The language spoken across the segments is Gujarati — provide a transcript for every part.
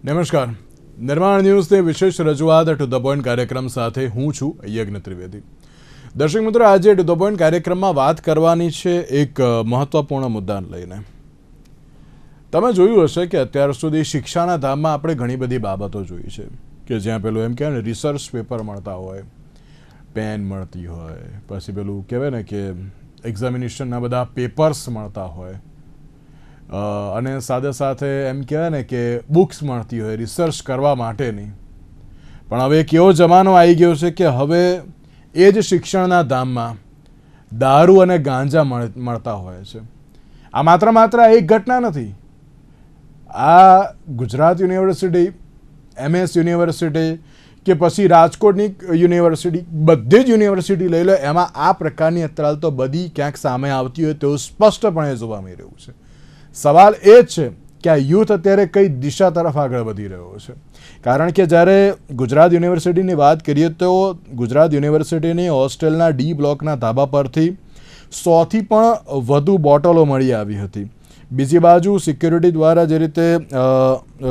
નમસ્કાર. નિર્માણ ન્યૂઝની વિશેષ રજૂઆત ટુ ધ પોઈન્ટ કાર્યક્રમ સાથે હું છું યજ્ઞ ત્રિવેદી. દર્શક મિત્રો, આજે ટુ ધ પોઈન્ટ કાર્યક્રમમાં વાત કરવાની છે એક મહત્વપૂર્ણ મુદ્દાને લઈને. તમે જોયું હશે કે અત્યાર સુધી શિક્ષાના ધામમાં આપણે ઘણી બધી બાબતો જોઈ છે કે જ્યાં પેલું એમ કહેવાય ને રિસર્ચ પેપર મળતા હોય, પેન મળતી હોય, પછી પેલું કહેવાય ને કે એક્ઝામિનેશનના બધા પેપર્સ મળતા હોય, અને સાથે સાથે એમ કહેવાય ને કે બુક્સ મળતી હોય રિસર્ચ કરવા માટેની. પણ હવે એક એવો જમાનો આવી ગયો છે કે હવે એ જ શિક્ષણના ધામમાં દારૂ અને ગાંજા મળતા હોય છે. આ માત્ર એક ઘટના નથી. આ ગુજરાત યુનિવર્સિટી, MS યુનિવર્સિટી કે પછી રાજકોટની યુનિવર્સિટી, બધી જ યુનિવર્સિટી લઈ લો, એમાં આ પ્રકારની અત્યારે તો બધી ક્યાંક સામે આવતી હોય તેવું સ્પષ્ટપણે જોવા મળી રહ્યું છે. સવાલ એ જ છે કે આ યુથ અત્યારે કઈ દિશા તરફ આગળ વધી રહ્યો છે. કારણ કે જ્યારે ગુજરાત યુનિવર્સિટીની વાત કરીએ તો ગુજરાત યુનિવર્સિટીની હોસ્ટેલના D બ્લોકના ધાબા પરથી 100થી પણ વધુ બોટલો મળી આવી હતી. બીજી બાજુ સિક્યુરિટી દ્વારા જે રીતે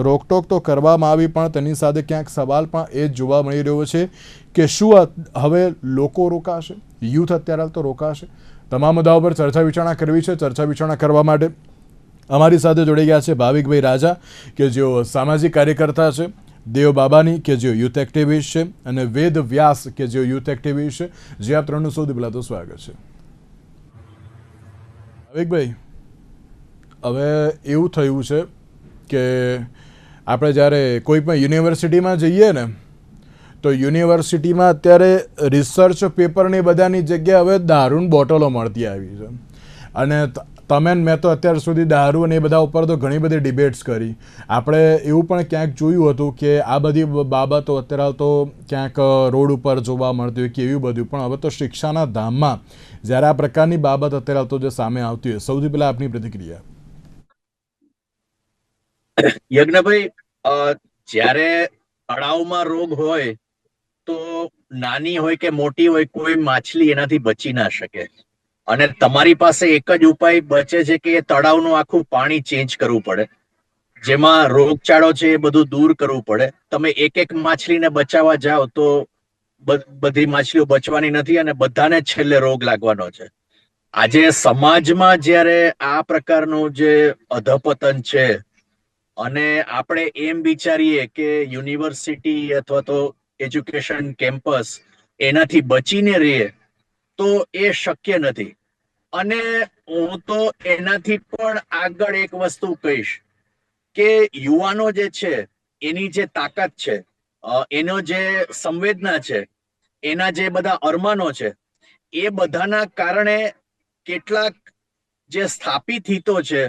રોકટોક તો કરવામાં આવી, પણ તેની સાથે ક્યાંક સવાલ પણ એ જ જોવા મળી રહ્યો છે કે શું હવે લોકો રોકાશે, યુથ અત્યારે તો રોકાશે. તમામ મુદ્દાઓ પર ચર્ચા વિચારણા કરવી છે. ચર્ચા વિચારણા કરવા માટે અમારી સાથે જોડાઈ ગયા છે ભાવિકભાઈ રાજા કે જેઓ સામાજિક કાર્યકર્તા છે, દેવ બાબાની કે જેઓ યુથ એક્ટિવિસ્ટ છે, અને વેદ વ્યાસ કે જેઓ યુથ એક્ટિવિસ્ટ છે. જે આપ ત્રણનું સૌથી પહેલાં તો સ્વાગત છે. ભાવિકભાઈ, હવે એવું થયું છે કે આપણે જ્યારે કોઈ પણ યુનિવર્સિટીમાં જઈએ ને તો યુનિવર્સિટીમાં અત્યારે રિસર્ચ પેપરની બધાની જગ્યાએ હવે દારૂની બોટલો મળતી આવી છે. અને તમે મેં તો અત્યાર સુધી દારૂ અને એ બધા ઉપર તો ઘણી બધી ડિબેટ્સ કરી. આપણે એવું પણ ક્યાંક જોયું હતું કે આ બધી બાબતો અત્યારે તો ક્યાંક રોડ ઉપર જોવા મળતી હોય કે એવું બધું, પણ હવે તો શિક્ષાના ધામમાં જ્યારે આ પ્રકારની બાબત અત્યારે તો જે સામે આવતી હોય, સૌથી પહેલા આપની પ્રતિક્રિયા. યજ્ઞભાઈ, જ્યારે તળાવમાં રોગ હોય તો નાની હોય કે મોટી હોય, કોઈ માછલી એનાથી બચી ના શકે. અને તમારી પાસે એક જ ઉપાય બચે છે કે એ તળાવનું આખું પાણી ચેન્જ કરવું પડે, જેમાં રોગચાળો છે એ બધું દૂર કરવું પડે. તમે એક માછલીને બચાવવા જાઓ તો બધી માછલીઓ બચવાની નથી અને બધાને છેલ્લે રોગ લાગવાનો છે. આજે સમાજમાં જ્યારે આ પ્રકારનું જે અધપતન છે અને આપણે એમ વિચારીએ કે યુનિવર્સિટી અથવા તો એજ્યુકેશન કેમ્પસ એનાથી બચીને રહીએ, તો એ શક્ય નથી. અને હું તો એનાથી પણ આગળ એક વસ્તુ કહીશ કે યુવાનો જે છે એની જે તાકાત છે, એનો જે સંવેદના છે, એના જે બધા અરમાનો છે, એ બધાના કારણે કેટલાક જે સ્થાપિત હિતો છે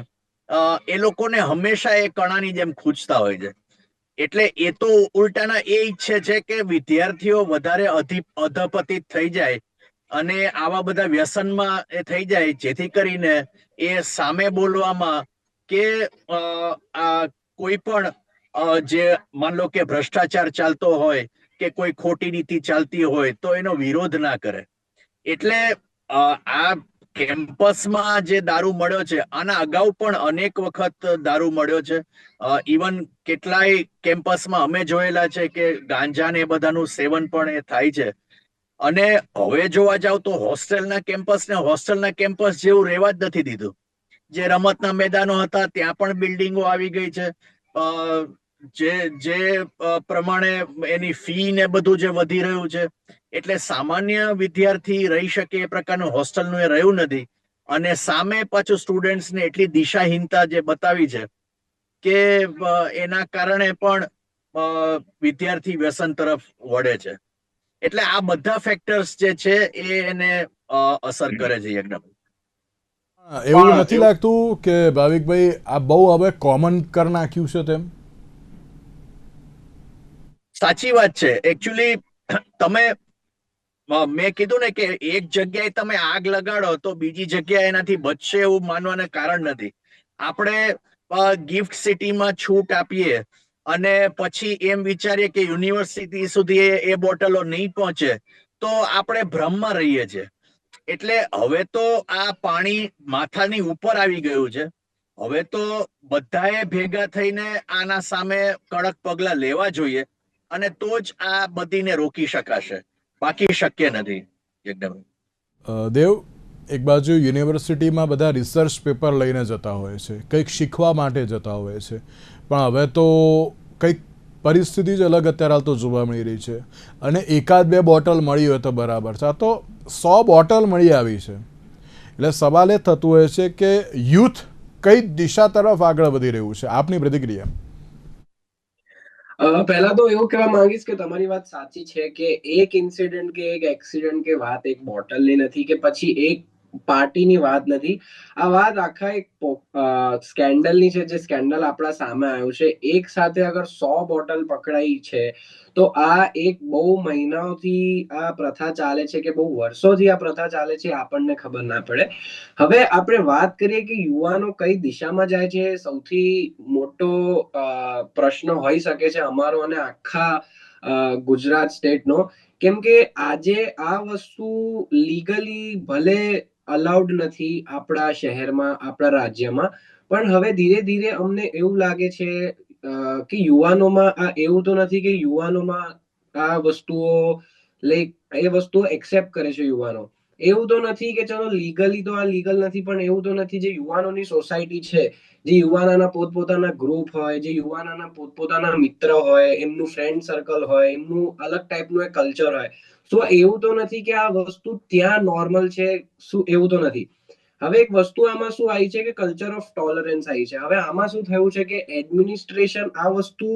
એ લોકોને હંમેશા એ કણાની જેમ ખૂંચતા હોય છે. એટલે એ તો ઉલટાના એ ઈચ્છે છે કે વિદ્યાર્થીઓ વધારે અધપતિત થઈ જાય અને આવા બધા વ્યસનમાં એ થઈ જાય, જેથી કરીને એ સામે બોલવામાં કે આ કોઈ પણ જે માન લો કે ભ્રષ્ટાચાર ચાલતો હોય કે કોઈ ખોટી નીતિ ચાલતી હોય તો એનો વિરોધ ના કરે. એટલે આ કેમ્પસમાં જે દારૂ મળ્યો છે, આના અગાઉ પણ અનેક વખત દારૂ મળ્યો છે. ઇવન કેટલાય કેમ્પસમાં અમે જોયેલા છે કે ગાંજા ને એ બધાનું સેવન પણ એ થાય છે. અને હવે જોવા જાવ તો હોસ્ટેલના કેમ્પસ જેવું રહેવા જ નથી દીધું. જે રમતના મેદાનો હતા ત્યાં પણ બિલ્ડિંગો આવી ગઈ છે. જે પ્રમાણે એની ફી ને બધું જે વધી રહ્યું છે, એટલે સામાન્ય વિદ્યાર્થી રહી શકે એ પ્રકારનું હોસ્ટેલનું એ રહ્યું નથી. અને સામે પાછું સ્ટુડન્ટ્સને એટલી દિશાહીનતા જે બતાવી છે કે એના કારણે પણ વિદ્યાર્થી વ્યસન તરફ વળે છે. એટલે આ બધા ફેક્ટર્સ જે છે એ એને અસર કરે છે. યજ્ઞભાઈ, એવું નથી લાગતું કે ભાવિકભાઈ આ બહુ હવે કોમન કરી નાખ્યું છે તેમ? સાચી વાત છે. એકચ્યુઅલી મેં કીધું ને કે એક જગ્યાએ તમે આગ લગાડો તો બીજી જગ્યાએ એનાથી બચશે એવું માનવાને કારણ નથી. આપણે ગિફ્ટ સિટીમાં છૂટ આપીએ અને પછી એમ વિચારીએ કે યુનિવર્સિટી સુધી એ બોટલો નહીં પહોંચે તો આપણે ભ્રમમાં રહીએ છીએ. એટલે હવે તો આ પાણી માથાની ઉપર આવી ગયું છે હવે તો બધાએ ભેગા થઈને આના સામે કડક પગલા લેવા જોઈએ, અને તો જ આ બધીને રોકી શકાશે, બાકી શક્ય નથી. એકદમ. દેવ, એક બાજુ યુનિવર્સિટીમાં બધા રિસર્ચ પેપર લઈને જતા હોય છે, કંઈક શીખવા માટે જતા હોય છે, પણ હવે તો કંઈક પરિસ્થિતિ જ અલગ અત્યારે હાલ તો જોવા મળી રહી છે. અને એકાદ બે બોટલ મળી હોય તો બરાબર છે, આ તો 100 બોટલ મળી આવી છે. એટલે સવાલ એ થતું હોય છે કે યુથ કઈ દિશા તરફ આગળ વધી રહ્યું છે? આપની પ્રતિક્રિયા. પહેલા તો એવું કહેવા માંગીશ કે તમારી વાત સાચી છે કે એક ઇન્સિડન્ટ કે એક એક્સિડન્ટ કે વાત એક બોટલની નથી કે પછી એક પાર્ટીની વાત નથી. આ વાત આખા એક સ્કેન્ડલની છે, જે સ્કેન્ડલ આપણા સામે આવ્યું છે. એક સાથે અગર 100 બોટલ પકડાઈ છે તો આ એક બહુ મહિનાઓથી આ પ્રથા ચાલે છે કે બહુ વર્ષોથી આ પ્રથા ચાલે છે, આપણને ખબર ના પડે. હવે આપણે વાત કરીએ કે યુવાનો કઈ દિશામાં જાય છે, સૌથી મોટો પ્રશ્ન હોઈ શકે છે અમારો અને આખા ગુજરાત સ્ટેટનો. કેમ કે આજે આ વસ્તુ લીગલી ભલે અલાઉડ નથી આપણા શહેરમાં, આપણા રાજ્યમાં, પણ હવે ધીરે ધીરે અમને એવું લાગે છે કે યુવાનોમાં આ એવું તો નથી કે યુવાનોમાં આ વસ્તુઓ એ વસ્તુઓ એક્સેપ્ટ કરે છે યુવાનો. એવું તો નથી કે ચલો લીગલી તો આ લીગલ નથી, પણ એવું તો નથી. જે યુવાનોની સોસાયટી છે, જે યુવાનોના પોતપોતાના ગ્રુપ હોય, જે યુવાનોના પોતપોતાના મિત્ર હોય, એમનું ફ્રેન્ડ સર્કલ હોય, એમનું અલગ ટાઈપનું એક કલ્ચર હોય. સો એવું તો નથી કે આ વસ્તુ ત્યાં નોર્મલ છે, શું એવું તો નથી. હવે એક વસ્તુ આમાં શું આવી છે કે કલ્ચર ઓફ ટોલરન્સ આવી છે. હવે આમાં શું થયું છે કે એડમિનિસ્ટ્રેશન આ વસ્તુ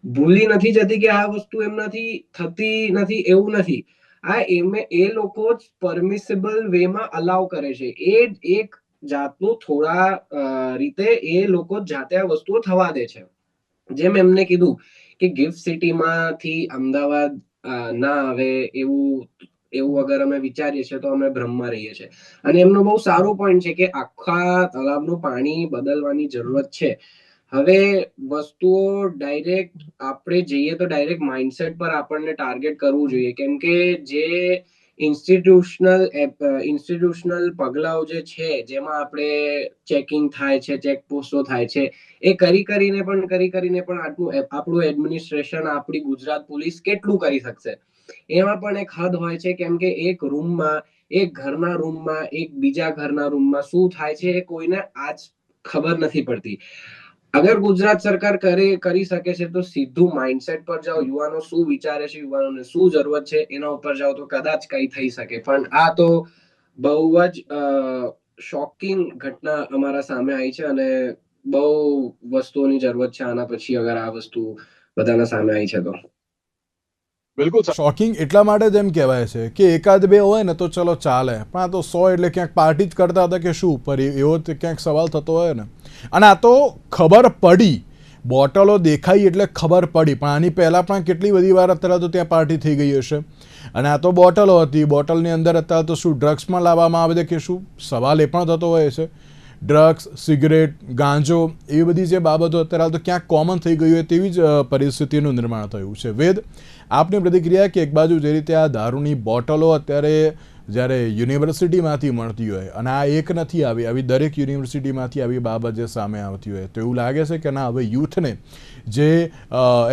ભૂલી નથી જતી કે આ વસ્તુ એમનાથી થતી નથી, એવું નથી. એ લોકો જ પરમિસિબલ વેમાં અલાઉ કરે છે. એ એક જાતનું થોડા રીતે એ લોકો જાતે આ વસ્તુઓ થવા દે છે. જેમ એમને કીધું કે ગિફ્ટ સિટીમાંથી અમદાવાદ ના આવે એવું અગર અમે વિચારીએ છીએ તો અમે ભ્રમમાં રહીએ છીએ. અને એમનો બહુ સારો પોઈન્ટ છે કે આખા તળાવનું પાણી બદલવાની જરૂરત છે. હવે વસ્તુઓ ડાયરેક્ટ આપણે જઈએ તો ડાયરેક્ટ માઇન્ડસેટ પર આપણને ટાર્ગેટ કરવું જોઈએ, કેમ કે જે ઇન્સ્ટિટ્યુશનલ પગલાઓ જે છે, જેમાં આપણે ચેકિંગ થાય છે, ચેકપોસ્ટો થાય છે, એ કરીને પણ આપણું એડમિનિસ્ટ્રેશન, આપણી ગુજરાત પોલીસ કેટલું કરી શકશે? એમાં પણ એક હદ હોય છે, કેમ કે એક રૂમમાં, એક ઘરના રૂમમાં, એક બીજા ઘરના રૂમમાં શું થાય છે એ કોઈને આજ ખબર નથી પડતી. અગર ગુજરાત સરકાર કરી શકે છે તો સીધું માઇન્ડસેટ પર જાઓ, યુવાનો શું વિચારે છે, યુવાનોને શું જરૂરત છે એના ઉપર જાઓ તો કદાચ કઈ થઈ શકે. પણ આ તો બહુ જ શોકિંગ ઘટના અમારા સામે આવી છે અને બહુ વસ્તુઓની જરૂરત છે આના પછી, અગર આ વસ્તુ બધાના સામે આવી છે તો. બિલકુલ શોકિંગ એટલા માટે જ એમ કહેવાય છે કે એકાદ બે હોય ને તો ચલો ચાલે, પણ આ તો 100 એટલે ક્યાંક પાર્ટી જ કરતા હતા કે શું ઉપર, એવો ક્યાંક સવાલ થતો હોય ને. અને આ તો ખબર પડી, બોટલો દેખાઈ એટલે ખબર પડી, પણ આની પહેલાં પણ કેટલી બધી વાર અત્યારે તો ત્યાં પાર્ટી થઈ ગઈ હશે. અને આ તો બોટલો હતી, બોટલની અંદર અત્યારે તો શું ડ્રગ્સમાં લાવવામાં આવે છે કે શું, સવાલ એ પણ થતો હોય છે. ડ્રગ્સ, સિગરેટ, ગાંજો, એવી બધી જે બાબતો અત્યારે તો ક્યાંક કોમન થઈ ગઈ હોય તેવી જ પરિસ્થિતિનું નિર્માણ થયું છે. વેદ, આપની પ્રતિક્રિયા કે એક બાજુ જે રીતે આ દારૂની બોટલો અત્યારે જ્યારે યુનિવર્સિટીમાંથી મળતી હોય અને આ એક નથી આવી દરેક યુનિવર્સિટીમાંથી આવી બાબત જે સામે આવતી હોય, તો એવું લાગે છે કે ના હવે યુથને જે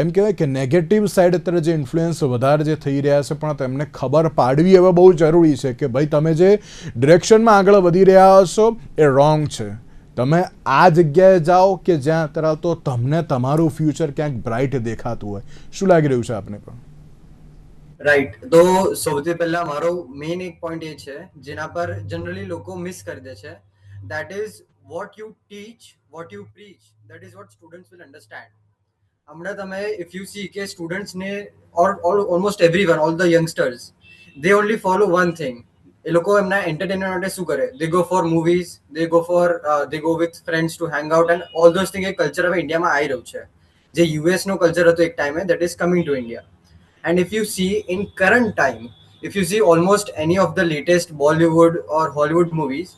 એમ કહેવાય કે નેગેટિવ સાઈડ અત્યારે જે ઇન્ફ્લુઅન્સ વધારે જે થઈ રહ્યા છે, પણ તેમને ખબર પાડવી હવે બહુ જરૂરી છે કે ભાઈ તમે જે ડિરેક્શનમાં આગળ વધી રહ્યા છો એ રોંગ છે. તમે આ જગ્યાએ જાઓ કે જ્યાં અત્યારે તો તમને તમારું ફ્યુચર ક્યાંક બ્રાઇટ દેખાતું હોય. શું લાગી રહ્યું છે આપને પણ? રાઈટ. તો સૌથી પહેલા મારો મેઇન એક પોઈન્ટ એ છે જેના પર જનરલી લોકો મિસ કરી દે છે, that is what you teach, what you preach, that is what students will understand. હમણાં તમે ઇફ યુ સી કે સ્ટુડન્ટ્સને almost everyone, all the youngsters, they only follow one thing. એ લોકો એમના એન્ટરટેનમેન્ટ માટે શું કરે? They go for movies, they go with friends to hang out and all those thing. એ કલ્ચર હવે ઇન્ડિયામાં આવી રહ્યું છે, જે યુએસ નો કલ્ચર હતો એક ટાઈમે, that is coming to India. And if you see in current time, if you see almost any of the latest Bollywood or Hollywood movies,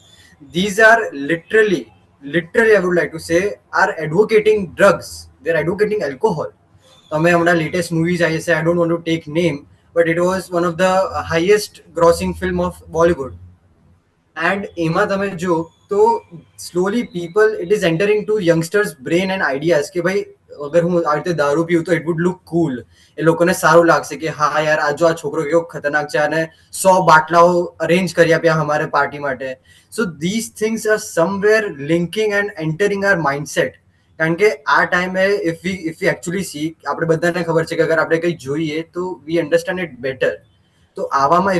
these are literally, I would like to say, are advocating drugs. They're advocating alcohol. તમે હમણાં latest movies આવી છે, I don't want to take name, but it was one of the highest grossing film of Bollywood. And એમાં તમે જો તો slowly people it is entering to youngsters brain and ideas કે ભાઈ અગર હું આ રીતે દારૂ પીવું તો ઇટ વુડ લુક કુલ, એ લોકોને સારું લાગશે કે હા યાર આ જો આ છોકરો કેવો ખતરનાક છે અને 100 બાટલાઓ અરેન્જ કરી આપ્યા અમારે પાર્ટી માટે. So this things are somewhere linking and entering our mindset. કારણ કે આ ટાઈમે ઇફ વી એકચ્યુઅલી સી, આપણે બધાને ખબર છે કે અગર આપણે કંઈ જોઈએ તો વી અન્ડરસ્ટેન્ડ ઇટ બેટર. તો આવામાં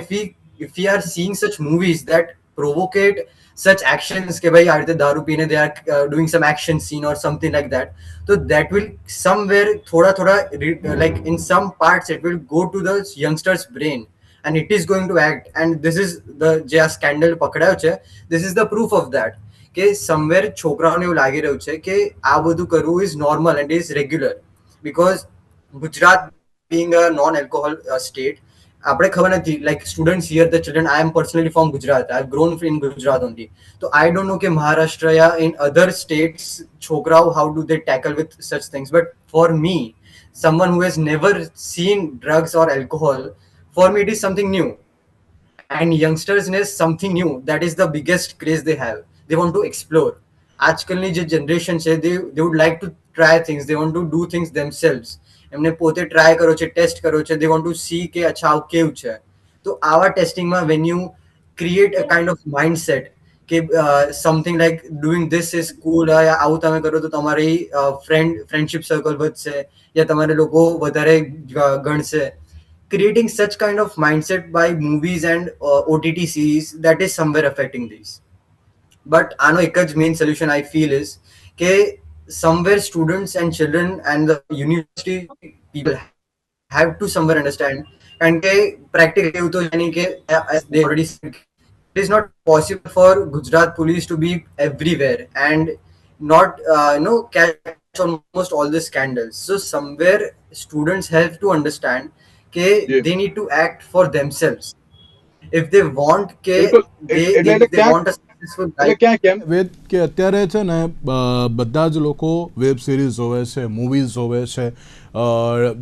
if we are seeing such movies that provocate such actions કે ભાઈ આ રીતે દારૂ પીને they are doing some action scene or something like that, so that will somewhere thoda like in some parts it will go to the youngster's brain and it is going to act, and this is the જે આ સ્કેન્ડલ પકડાયો છે, this is the proof of that કે somewhere છોકરાઓને એવું લાગી રહ્યું છે કે આ બધું કરવું is normal and is regular, because Gujarat being a non-alcohol state, આપણે ખબર નથી, like students here, the children, I am personally from Gujarat, I've grown in Gujarat only, so I don't know કે મહારાષ્ટ્ર યા in other states છોકરાઓ how do they tackle with such things, but for me, someone who has never seen drugs or alcohol, for me it is something new, and youngsters is something new, that is the biggest craze they have, they want to explore. આજકાલની જે જનરેશન છે they would like to try things, they want to do things themselves, એમને પોતે ટ્રાય કરો છે, ટેસ્ટ કરો છે, they want to see કે અચ્છા આવું કેવું છે. તો આવા ટેસ્ટિંગમાં when you create a kind of mindset કે something like doing this is cool, યા આવું તમે કરો તો તમારી friendship circle વધશે યા તમારે લોકો વધારે ગણશે. Creating such kind of mindset by movies and OTT series, that is somewhere affecting these. But આનો એક જ main solution I feel is કે somewhere students and children and the university people have to somewhere understand, કારણ કે practically એવું તો જાણી કે as they already said, it is not possible for Gujarat police to be everywhere and not catch almost all the scandals. So somewhere students have to understand કે they need to act for themselves if they want કે they want a successful life. વેદ કે અત્યારે છે ને બધા જ લોકો વેબ સિરીઝ જોવે છે, મૂવીઝ જોવે છે,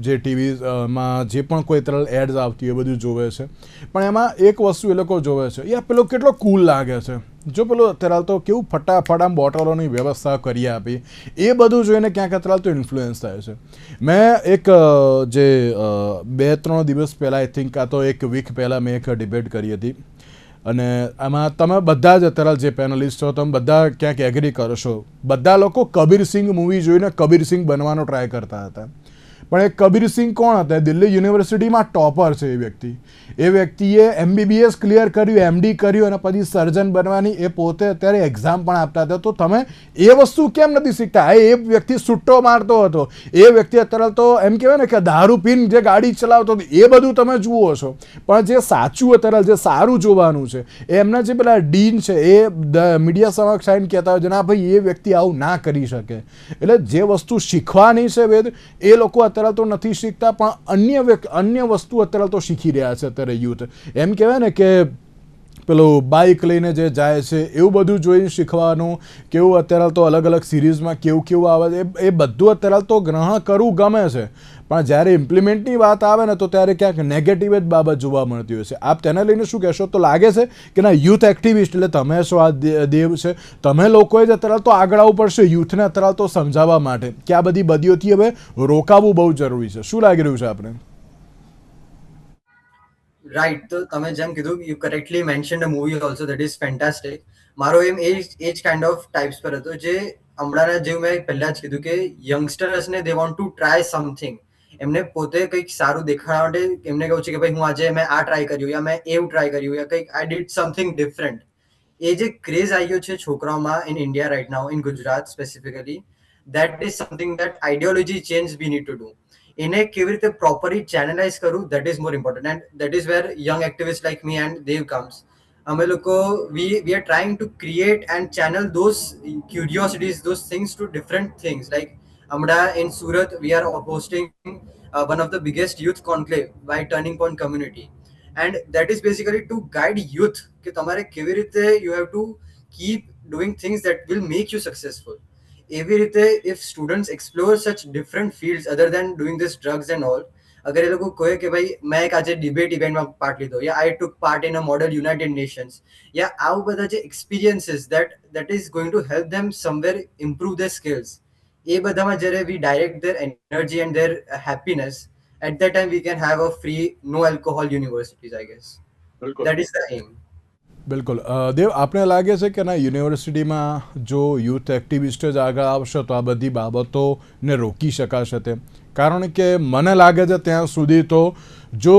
જે ટીવીમાં જે પણ કોઈ તરફ એડ્સ આવતી હોય બધું જોવે છે, પણ એમાં એક વસ્તુ એ લોકો જોવે છે, યા પેલો કેટલો કૂલ લાગે છે, જો પેલો અત્યારે તો કેવું ફટાફટ આમ બોટલોની વ્યવસ્થા કરી આપી, એ બધું જોઈને ક્યાંક અત્યારે તો ઇન્ફ્લુઅન્સ થાય છે. મેં એક જે 2-3 દિવસ પહેલાં આઈ થિંક આ તો એક વીક પહેલાં મેં એક ડિબેટ કરી હતી, અને આમાં તમે બધા જ અત્યારે જે પેનલિસ્ટ છો તમે બધા ક્યાંક એગ્રી કરશો, બધા લોકો કબીર સિંહ મૂવી જોઈને કબીર સિંહ બનવાનો ટ્રાય કરતા હતા. પણ એ કબીર સિંહ કોણ હતા? દિલ્હી યુનિવર્સિટીમાં ટોપર છે એ વ્યક્તિ. એ વ્યક્તિએ MBBS ક્લિયર કર્યું, MD કર્યું અને પછી સર્જન બનવાની એ પોતે અત્યારે એક્ઝામ પણ આપતા હતા. તો તમે એ વસ્તુ કેમ નથી શીખતા? એ વ્યક્તિ છૂટો મારતો હતો, એ વ્યક્તિ અત્યારે તો એમ કહેવાય ને કે દારૂ પીને જે ગાડી ચલાવતો હતો, એ બધું તમે જુઓ છો. પણ જે સાચું અત્યારે જે સારું જોવાનું છે, એમના જે પેલા ડીન છે એ મીડિયા સમક્ષ આવીને કહેતા હોય છે ના ભાઈ એ વ્યક્તિ આવું ના કરી શકે. એટલે જે વસ્તુ શીખવાની છે વેદ, એ લોકો અત્યારે તો નથી શીખતા, પણ અન્ય વસ્તુ અત્યારે તો શીખી રહ્યા છે અત્યારે યુથ. એમ કહેવાય ને કે પેલું બાઇક લઈને જે જાય છે એવું બધું જોઈને શીખવાનું, કેવું અત્યારે તો અલગ અલગ સિરીઝમાં કેવું આવે છે, એ બધું અત્યારે તો ગ્રહણ કરવું ગમે છે, પણ જ્યારે ઇમ્પ્લિમેન્ટની વાત આવે ને તો ત્યારે ક્યાંક નેગેટિવ જ બાબત જોવા મળતી હોય છે. આપ તેને લઈને શું કહેશો? તો લાગે છે કે ના યુથ એક્ટિવિસ્ટ એટલે તમે છો, આ દેવ છે, તમે લોકોએ જ અત્યારે તો આગળ આવવું પડશે યુથને અત્યારે તો સમજાવવા માટે કે આ બધી બદીઓથી હવે રોકાવવું બહુ જરૂરી છે. શું લાગી રહ્યું છે આપણે? રાઈટ, તો તમે જેમ કીધું, you correctly mention a movie also that is fantastic. મારો એમ એ જ કાઇન્ડ ઓફ ટાઈપ્સ પર હતો, જે હમણાંના જેવું મેં પહેલા જ કીધું કે યંગસ્ટર્સને they want to try something, એમને પોતે કંઈક સારું દેખાડવા માટે એમને કહું છે કે ભાઈ હું આજે મેં આ ટ્રાય કર્યું, યા મેં એવું ટ્રાય કર્યું, યા કંઈક આઈ ડીડ સમથિંગ ડિફરન્ટ. એ જે ક્રેઝ આવી ગયો છે છોકરાઓમાં in India right now, in Gujarat specifically, that is something that ideology change we need to do. એને કેવી રીતે પ્રોપરલી ચેનલાઇઝ કરવું, that is more important, and that is where young activist like me and Dev comes. અમે લોકો we are trying to create and channel those curiosities, those things to different things. Like હમણાં in Surat we are hosting one of the biggest youth conclave by Turning Point community, and that is basically to guide youth કે તમારે કેવી રીતે you have to keep doing things that will make you successful. એવી રીતે if students explore such different fields other than doing this drugs and all, અગર એ લોકો કહે કે ભાઈ મેં એક આજે ડિબેટ ઇવેન્ટમાં પાર્ટ લીધો, યા I took part in a model United Nations, યા આવું બધા જે experiences that is going to help them somewhere improve their skills, એ બધામાં જ્યારે we direct their energy and their happiness, at that time we can have a free no alcohol universities, I guess. That is the aim. બિલકુલ દેવ, આપણે લાગે છે કે ના યુનિવર્સિટીમાં જો યુથ એક્ટિવિસ્ટ જ આગળ આવશે તો આ બધી બાબતોને રોકી શકાશે તેમ? કારણ કે મને લાગે છે ત્યાં સુધી તો જો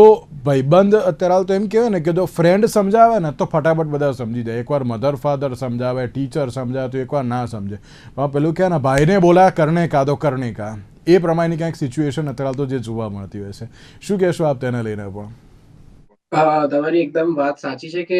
ભાઈબંધ અત્યારે તો એમ કહેવાય ને કે જો ફ્રેન્ડ સમજાવે ને તો ફટાફટ બધા સમજી જાય. એકવાર મધર ફાધર સમજાવે, ટીચર સમજાવે તો એકવાર ના સમજે. પણ પેલું કહે ને ભાઈને બોલા કરને કા તો કરને કા, એ પ્રમાણેની ક્યાંક સિચ્યુએશન અત્યારે તો જે જોવા મળતી હોય છે. શું કહેશો આપ તેને લઈને? પણ તમારી એકદમ વાત સાચી છે કે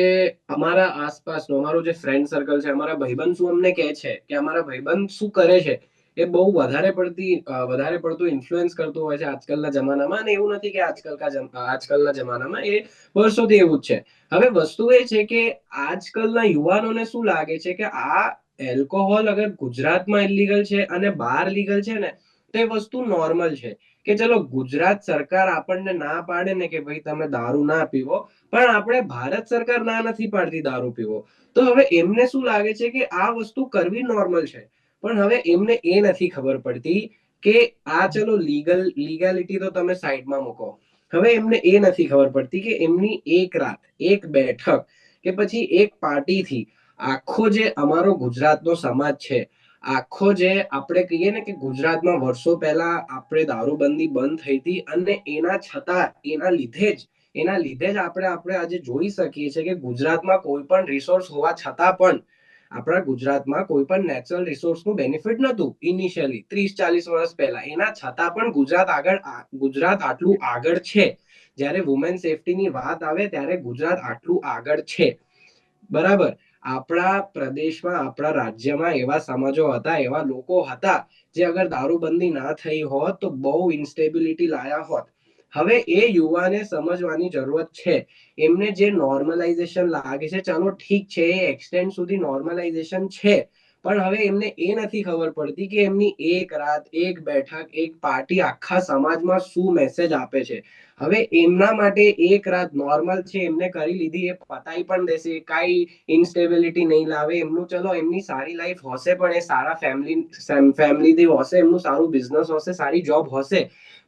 અમારા આસપાસનો અમારું જે ફ્રેન્ડ સર્કલ છે, અમારા ભાઈબંધ શું અમને કહે છે કે અમારા ભાઈબંધ શું કરે છે એ બહુ વધારે પડતું ઇન્ફ્લુઅન્સ કરતું હોય છે આજકાલના જમાનામાં. અને એવું નથી કે આજકાલના જમાનામાં, એ વર્ષોથી એવું જ છે. હવે વસ્તુ એ છે કે આજકાલના યુવાનોને શું લાગે છે કે આ એલ્કોહોલ અગર ગુજરાતમાં ઇલીગલ છે અને બહાર લીગલ છે ને, તો એ વસ્તુ નોર્મલ છે. કે ચલો ગુજરાત સરકાર આપણને ના પાડે ને કે ભાઈ તમે દારૂ ના પીવો, પણ આપણે ભારત સરકાર ના નથી પાડતી દારૂ પીવો. તો હવે એમને શું લાગે છે કે આ વસ્તુ કરવી નોર્મલ છે. પણ હવે એમને એ નથી ખબર પડતી કે આ ચલો લીગાલિટી તો તમે સાઈડમાં મૂકો. હવે એમને એ નથી ખબર પડતી કે એમની એક રાત, એક બેઠક કે પછી એક પાર્ટીથી આખો જે અમારો ગુજરાતનો સમાજ છે, આખો જે આપણે કહીએ ને કે ગુજરાતમાં વર્ષો પહેલા આપણે દારૂબંધી બંધ થઈ હતી, અને એના છતાં એના લીધે જ આપણે આજે જોઈ શકીએ છીએ કે ગુજરાતમાં કોઈ પણ રિસોર્સ હોવા છતાં પણ આપણા ગુજરાતમાં કોઈ પણ નેચરલ રિસોર્સનું બેનિફિટ નહોતું ઇનિશિયલી 30-40 વર્ષ પહેલા. એના છતાં પણ ગુજરાત આટલું આગળ છે. જ્યારે વુમેન સેફટીની વાત આવે ત્યારે ગુજરાત આટલું આગળ છે. બરાબર. આપણા પ્રદેશમાં, આપણા રાજ્યમાં એવા સમાજો હતા, એવા લોકો હતા જે અગર દારૂબંધી ના થઈ હોત તો બહુ ઇન્સ્ટેબિલિટી લાયા હોત. હવે એ યુવાને સમજવાની જરૂરત છે. એમને જે નોર્મલાઇઝેશન લાગે છે, ચાલો ઠીક છે, એ એક્સટેન્ડ સુધી નોર્મલાઇઝેશન છે, પણ હવે એમને એ નથી ખબર પડતી કે એમની એક રાત, એક બેઠક, એક પાર્ટી આખા સમાજમાં શું મેસેજ આપે છે. હવે એમના માટે એક રાત નોર્મલ છે, એમને કરી લીધી, એ પતાઈ પણ દેશે, કાંઈ ઇન્સ્ટેબિલિટી નહીં લાવે. એમનું ચલો એમની સારી લાઈફ હશે, પણ એ સારા ફેમિલીથી હશે, એમનું સારું બિઝનેસ હશે, સારી જોબ હશે.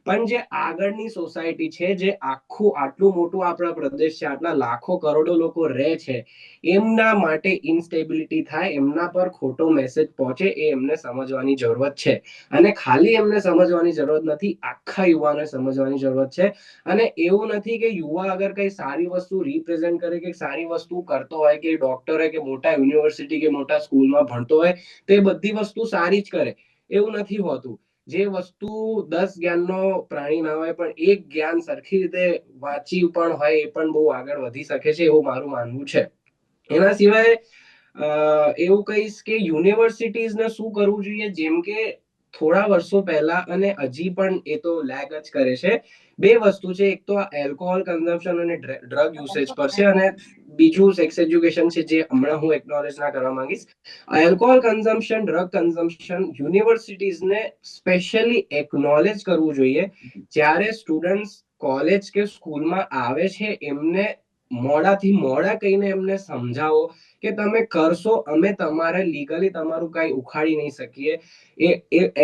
પણ જે આગળની સોસાયટી છે, જે આટલું મોટું આપણા પ્રદેશ છે, આટલા લાખો કરોડો લોકો રહે છે, એમના માટે ઇન્સ્ટેબિલિટી થાય, એમના પર ખોટો મેસેજ પહોંચે, એ એમને સમજવાની જરૂરત છે. અને ખાલી એમને સમજવાની જરૂરત નથી, આખા યુવાને સમજવાની જરૂરત છે. અને એવું નથી કે યુવા અગર કઈ સારી વસ્તુ રિપ્રેઝેન્ટ કરે, કે સારી વસ્તુ કરતો હોય, કે ડોક્ટર હોય, કે મોટા યુનિવર્સિટી કે મોટા સ્કૂલમાં ભણતો હોય, તો એ બધી વસ્તુ સારી જ કરે. એવું નથી હોતું. જે વસ્તુ 10 જ્ઞાનનો પ્રાણી ના હોય, પણ એક જ્ઞાન સરખી રીતે વાંચી પણ હોય, એ પણ બહુ આગળ વધી શકે છે, એવું મારું માનવું છે. એના સિવાય એવું કહીશ કે યુનિવર્સિટીઝને શું કરવું જોઈએ, જેમ કે થોડા વર્ષો પહેલા અને હજી પણ એ તો લેગ જ કરે છે. બે વસ્તુ છે, એક તો એલ્કોહોલ કન્ઝમ્પશન અને ડ્રગ યુસેજ પર છે, અને બીજું સેક્સ એજ્યુકેશન છે, જે હમણાં હું એકનોલેજ ના કરવા માંગીશ. એલ્કોહોલ કન્ઝમ્પશન, ડ્રગ કન્ઝમ્પશન યુનિવર્સિટીઝને સ્પેશિયલી એકનોલેજ કરવું જોઈએ. જ્યારે સ્ટુડન્ટ્સ કોલેજ કે સ્કૂલમાં આવે છે, એમને મોડાથી મોડા કહીને એમને સમજાવો કે તમે કરશો, અમે તમારે લીગલી તમારું કઈ ઉખાડી નહીં શકીએ. એ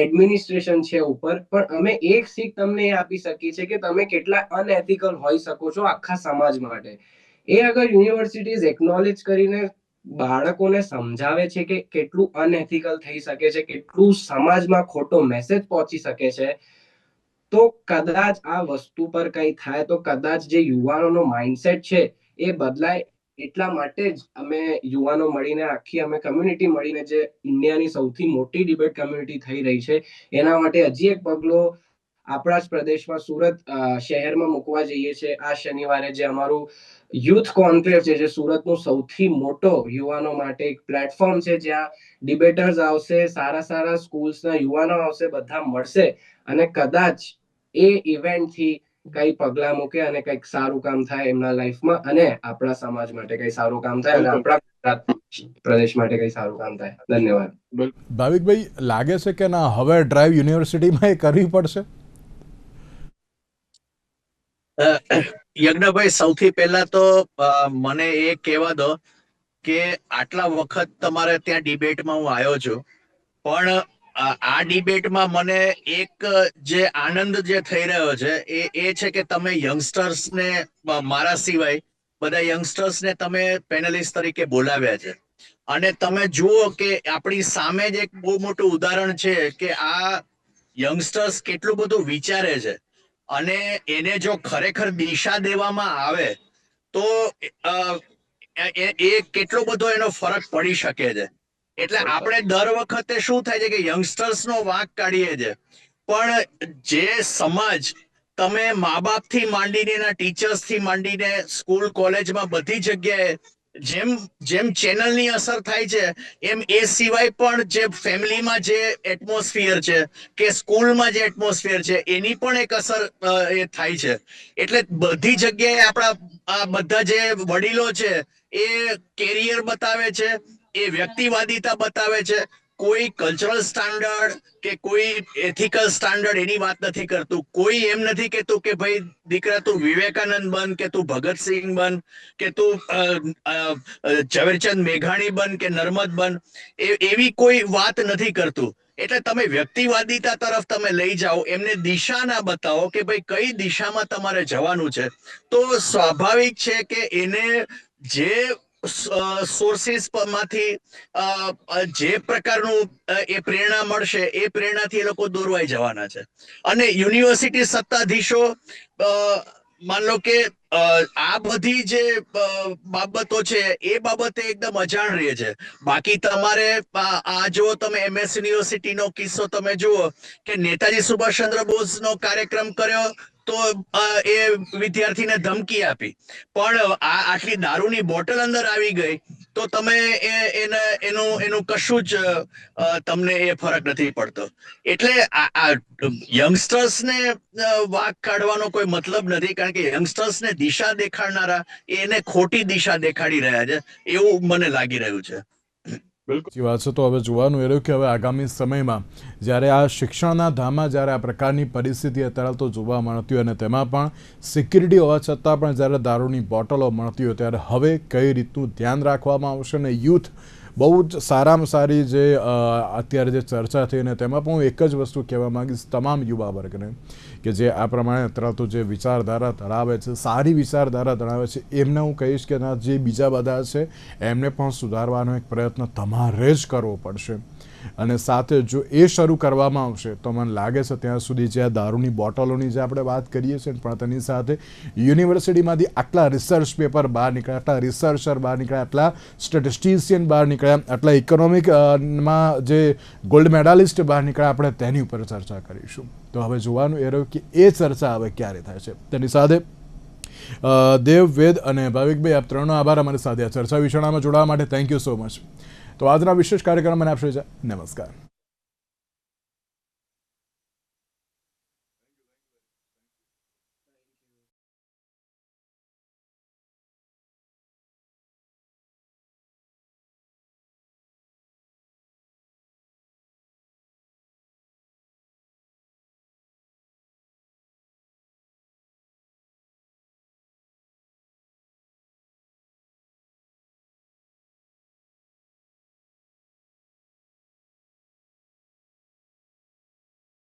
એડમિનિસ્ટ્રેશન છે ઉપર, પણ અમે એક શીખ તમને એ આપી શકીએ છીએ કે તમે કેટલા અનએથિકલ હોઈ શકો છો આખા સમાજ માટે. એ અગર યુનિવર્સિટીઝ એકનોલેજ કરીને બાળકોને સમજાવે છે કે કેટલું અનએથિકલ થઈ શકે છે, કેટલું સમાજમાં ખોટો મેસેજ પહોંચી શકે છે, તો કદાચ આ વસ્તુ પર કઈ થાય, તો કદાચ જે યુવાનોનો માઇન્ડસેટ છે એ બદલાય. એટલા માટે જ અમે યુવાનો મળીને, આખી અમે કમ્યુનિટી મળીને, જે ઇન્ડિયાની સૌથી મોટી ડિબેટ કમ્યુનિટી થઈ રહી છે, એના માટે હજી એક પગલો આપણા જ પ્રદેશમાં સુરત શહેરમાં મૂકવા જઈએ છીએ. આ શનિવારે જે અમારું યુથ કોન્ક્લેવ છે, જે સુરતનો સૌથી મોટો યુવાનો માટે એક પ્લેટફોર્મ છે, જ્યાં ડિબેટર્સ આવશે, સારા સ્કૂલ્સના યુવાનો આવશે, બધા મળશે, અને કદાચ એ ઇવેન્ટથી કઈ પગલા મૂકે અને કઈક સારું કામ થાય એમના લાઈફમાં, અને આપણા સમાજ માટે કઈ સારું કામ થાય, અને આપણા પ્રદેશ માટે કઈ સારું કામ થાય. ધન્યવાદ. ભાવિકભાઈ, લાગે છે કે ના હવે ડ્રાઈવ યુનિવર્સિટીમાં એ કરવી પડશે? યજ્ઞભાઈ, સૌથી પહેલા તો મને એ કહેવા દો કે આટલા વખત તમારે ત્યાં ડિબેટમાં હું આવ્યો છું, પણ આ ડિબેટમાં મને એક જે આનંદ જે થઈ રહ્યો છે એ છે કે તમે યંગસ્ટર્સને, મારા સિવાય બધા યંગસ્ટર્સને તમે પેનલિસ્ટ તરીકે બોલાવ્યા છે, અને તમે જુઓ કે આપણી સામે જ એક બહુ મોટું ઉદાહરણ છે કે આ યંગસ્ટર્સ કેટલું બધું વિચારે છે, અને એને જો ખરેખર દિશા દેવામાં આવે તો એ કેટલો બધો એનો ફરક પડી શકે છે. એટલે આપણે દર વખતે શું થાય છે કે યંગસ્ટર્સ નો વાંક કાઢીએ છે, પણ જે સમાજ તમે મા બાપ થી માંડીને, ટીચર્સ થી માંડીને, સ્કૂલ કોલેજમાં બધી જગ્યાએ જેમ જેમ ચેનલની અસર થાય છે, એમ એ સિવાય પણ જે ફેમિલીમાં જે એટમોસ્ફિયર છે કે સ્કૂલમાં જે એટમોસ્ફિયર છે એની પણ એક અસર એ થાય છે. એટલે બધી જગ્યાએ આપણા આ બધા જે વડીલો છે એ કેરિયર બતાવે છે, એ વ્યક્તિવાદિતા બતાવે છે. કોઈ કલ્ચરલ સ્ટાન્ડર્ડ કે કોઈ એથિકલ સ્ટાન્ડર્ડ એની વાત નથી કરતું. કોઈ એમ નથી કહેતું કે ભાઈ દીકરા તું વિવેકાનંદ બન, કે તું ભગતસિંહ બન, કે તું ઝવેરચંદ મેઘાણી બન, કે નર્મદ બન. એવી કોઈ વાત નથી કરતું. એટલે તમે વ્યક્તિવાદિતા તરફ તમે લઈ જાઓ, એમને દિશા ના બતાવો કે ભાઈ કઈ દિશામાં તમારે જવાનું છે, તો સ્વાભાવિક છે કે એને જે સોર્સિસ માંથી જે પ્રકારનું એ પ્રેરણા મળશે એ પ્રેરણાથી એ લોકો દોરવાઈ જવાના છે. અને યુનિવર્સિટી સત્તાધીશો માન લો કે આ બધી જે બાબતો છે એ બાબતે એકદમ અજાણ રહે છે. બાકી તમારે આ જો તમે MS યુનિવર્સિટી નો કિસ્સો તમે જુઓ કે નેતાજી સુભાષચંદ્ર બોઝ નો કાર્યક્રમ કર્યો તો એ વિદ્યાર્થીને ધમકી આપી, પણ આટલી દારૂની બોટલ અંદર આવી ગઈ તો તમે એનું કશું જ તમને એ ફરક નથી પડતો. એટલે આ યંગસ્ટર્સને વાંક કાઢવાનો કોઈ મતલબ નથી, કારણ કે યંગસ્ટર્સને દિશા દેખાડનારા એને ખોટી દિશા દેખાડી રહ્યા છે એવું મને લાગી રહ્યું છે. બિલકુલ વાત છે. તો હવે જોવાનું એ રહ્યું કે હવે આગામી સમયમાં જ્યારે આ શિક્ષણના ધામમાં જ્યારે આ પ્રકારની પરિસ્થિતિ અત્યારે તો જોવા મળતી હોય, અને તેમાં પણ સિક્યુરિટી હોવા છતાં પણ જ્યારે દારૂની બોટલો મળતી હોય, ત્યારે હવે કઈ રીતનું ધ્યાન રાખવામાં આવશે. અને યુથ બહુ જ સારામાં સારી જે અત્યારે જે ચર્ચા થઈ, અને તેમાં પણ હું એક જ વસ્તુ કહેવા માંગીશ તમામ યુવા વર્ગને કે જે આ પ્રમાણે અત્યારે તો જે વિચારધારા ધરાવે છે, સારી વિચારધારા ધરાવે છે, એમને હું કહીશ કે ના, જે બીજા બધા છે એમને પણ સુધારવાનો એક પ્રયત્ન તમારે જ કરવો પડશે. અને સાથે જો એ શરૂ કરવામાં આવશે તો મને લાગે છે ત્યાં સુધી જે આ દારૂની બોટલોની જે આપણે વાત કરીએ છીએ, પણ તેની સાથે યુનિવર્સિટીમાંથી આટલા રિસર્ચ પેપર બહાર નીકળ્યા, આટલા રિસર્ચર બહાર નીકળ્યા, આટલા સ્ટેટિસ્ટિશિયન બહાર નીકળ્યા, આટલા ઇકોનોમિકમાં જે ગોલ્ડ મેડાલિસ્ટ બહાર નીકળ્યા, આપણે તેની ઉપર ચર્ચા કરીશું. તો હવે જોવાનું એ રહ્યું કે એ ચર્ચા હવે ક્યારે થાય છે. તેની સાથે દેવ, વેદ અને ભાવિકભાઈ, આપ ત્રણનો આભાર અમારી સાથે આ ચર્ચા વિચારણામાં જોડાવા માટે. Thank you so much. તો આજના વિશેષ કાર્યક્રમ મને આપશે. નમસ્કાર.